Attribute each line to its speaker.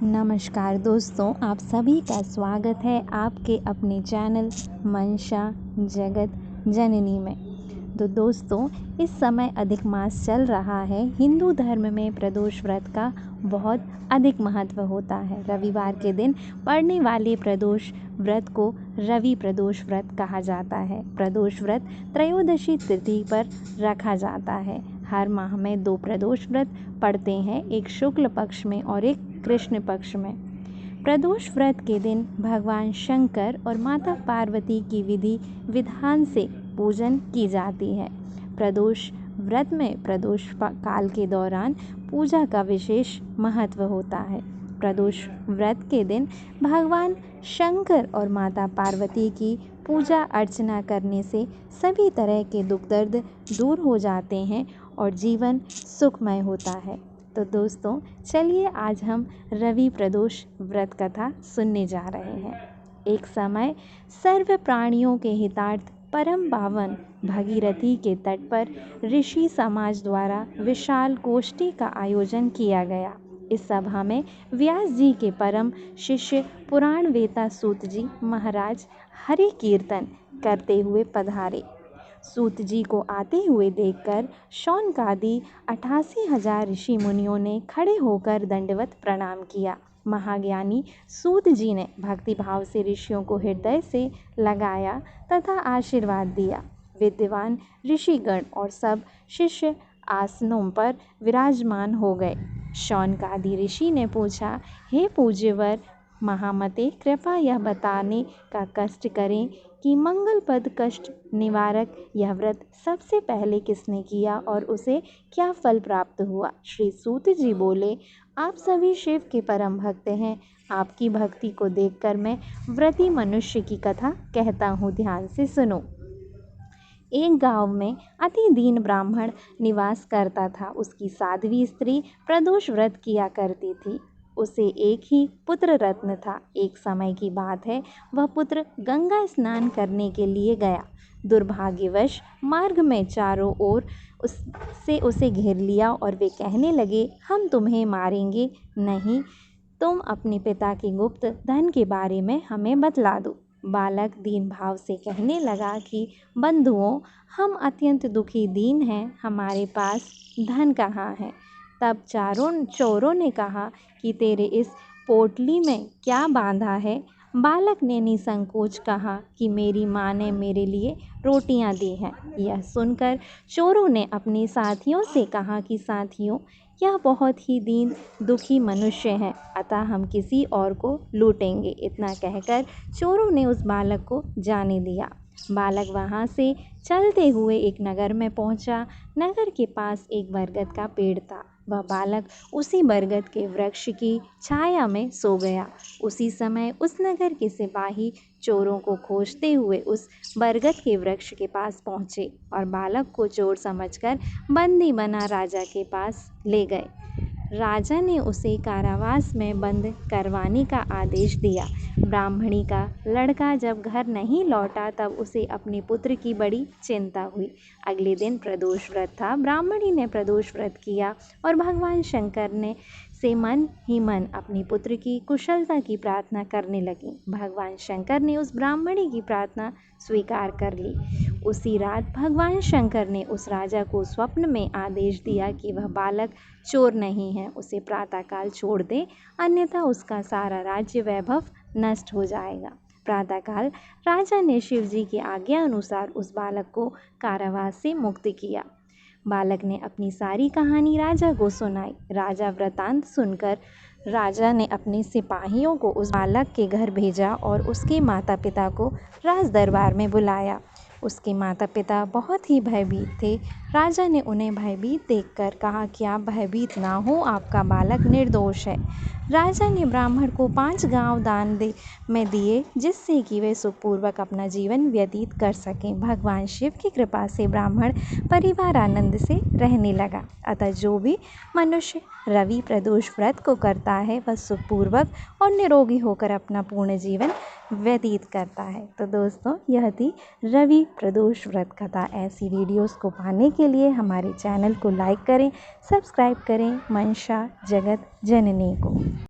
Speaker 1: नमस्कार दोस्तों, आप सभी का स्वागत है आपके अपने चैनल मंशा जगत जननी में। तो दोस्तों, इस समय अधिक मास चल रहा है। हिंदू धर्म में प्रदोष व्रत का बहुत अधिक महत्व होता है। रविवार के दिन पड़ने वाले प्रदोष व्रत को रवि प्रदोष व्रत कहा जाता है। प्रदोष व्रत त्रयोदशी तिथि पर रखा जाता है। हर माह में 2 प्रदोष व्रत पड़ते हैं, एक शुक्ल पक्ष में और एक कृष्ण पक्ष में। प्रदोष व्रत के दिन भगवान शंकर और माता पार्वती की विधि विधान से पूजन की जाती है। प्रदोष व्रत में प्रदोष काल के दौरान पूजा का विशेष महत्व होता है। प्रदोष व्रत के दिन भगवान शंकर और माता पार्वती की पूजा अर्चना करने से सभी तरह के दुख दर्द दूर हो जाते हैं और जीवन सुखमय होता है। तो दोस्तों, चलिए आज हम रवि प्रदोष व्रत कथा सुनने जा रहे हैं। एक समय सर्व प्राणियों के हितार्थ परम पावन भगीरथी के तट पर ऋषि समाज द्वारा विशाल गोष्ठी का आयोजन किया गया। इस सभा में व्यास जी के परम शिष्य पुराण वेता सूत जी महाराज हरि कीर्तन करते हुए पधारे। सूत जी को आते हुए देखकर शौनकादि 88,000 ऋषि मुनियों ने खड़े होकर दंडवत प्रणाम किया। महाज्ञानी सूत जी ने भक्ति भाव से ऋषियों को हृदय से लगाया तथा आशीर्वाद दिया। विद्वान ऋषिगण और सब शिष्य आसनों पर विराजमान हो गए। शौनकादि ऋषि ने पूछा, हे पूज्यवर महामते, कृपया यह बताने का कष्ट करें कि मंगल पद कष्ट निवारक यह व्रत सबसे पहले किसने किया और उसे क्या फल प्राप्त हुआ। श्री सूत जी बोले, आप सभी शिव के परम भक्त हैं। आपकी भक्ति को देखकर मैं व्रती मनुष्य की कथा कहता हूँ, ध्यान से सुनो। एक गांव में अति दीन ब्राह्मण निवास करता था। उसकी साध्वी स्त्री प्रदोष व्रत किया करती थी। उसे एक ही पुत्र रत्न था। एक समय की बात है, वह पुत्र गंगा स्नान करने के लिए गया। दुर्भाग्यवश मार्ग में चारों ओर उसे घेर लिया और वे कहने लगे, हम तुम्हें मारेंगे नहीं, तुम अपने पिता के गुप्त धन के बारे में हमें बतला दो। बालक दीन भाव से कहने लगा कि बंधुओं, हम अत्यंत दुखी दीन हैं, हमारे पास धन कहाँ है। तब चोरों ने कहा कि तेरे इस पोटली में क्या बांधा है। बालक ने निसंकोच कहा कि मेरी माँ ने मेरे लिए रोटियां दी हैं। यह सुनकर चोरों ने अपने साथियों से कहा कि साथियों, यह बहुत ही दीन दुखी मनुष्य है, अतः हम किसी और को लूटेंगे। इतना कहकर चोरों ने उस बालक को जाने दिया। बालक वहाँ से चलते हुए एक नगर में पहुँचा। नगर के पास एक बरगद का पेड़ था। वह बालक उसी बरगद के वृक्ष की छाया में सो गया। उसी समय उस नगर के सिपाही चोरों को खोजते हुए उस बरगद के वृक्ष के पास पहुँचे और बालक को चोर समझकर बंदी बना राजा के पास ले गए। राजा ने उसे कारावास में बंद करवाने का आदेश दिया। ब्राह्मणी का लड़का जब घर नहीं लौटा तब उसे अपने पुत्र की बड़ी चिंता हुई। अगले दिन प्रदोष व्रत था। ब्राह्मणी ने प्रदोष व्रत किया और भगवान शंकर ने से मन ही मन अपने पुत्र की कुशलता की प्रार्थना करने लगी। भगवान शंकर ने उस ब्राह्मणी की प्रार्थना स्वीकार कर ली। उसी रात भगवान शंकर ने उस राजा को स्वप्न में आदेश दिया कि वह बालक चोर नहीं है, उसे प्रातःकाल छोड़ दे, अन्यथा उसका सारा राज्य वैभव नष्ट हो जाएगा। प्रातःकाल राजा ने शिव जी की आज्ञा अनुसार उस बालक को कारावास से मुक्त किया। बालक ने अपनी सारी कहानी राजा को सुनाई। राजा वृतांत सुनकर राजा ने अपने सिपाहियों को उस बालक के घर भेजा और उसके माता पिता को राज दरबार में बुलाया। उसके माता पिता बहुत ही भयभीत थे। राजा ने उन्हें भयभीत देखकर कहा कि आप भयभीत ना हो, आपका बालक निर्दोष है। राजा ने ब्राह्मण को 5 गांव दान में दिए, जिससे कि वे सुखपूर्वक अपना जीवन व्यतीत कर सकें। भगवान शिव की कृपा से ब्राह्मण परिवार आनंद से रहने लगा। अतः जो भी मनुष्य रवि प्रदोष व्रत को करता है वह सुखपूर्वक और निरोगी होकर अपना पूर्ण जीवन व्यतीत करता है। तो दोस्तों, यह थी रवि प्रदोष व्रत कथा। ऐसी वीडियोस को पाने के लिए हमारे चैनल को लाइक करें, सब्सक्राइब करें मंशा जगत जननी को।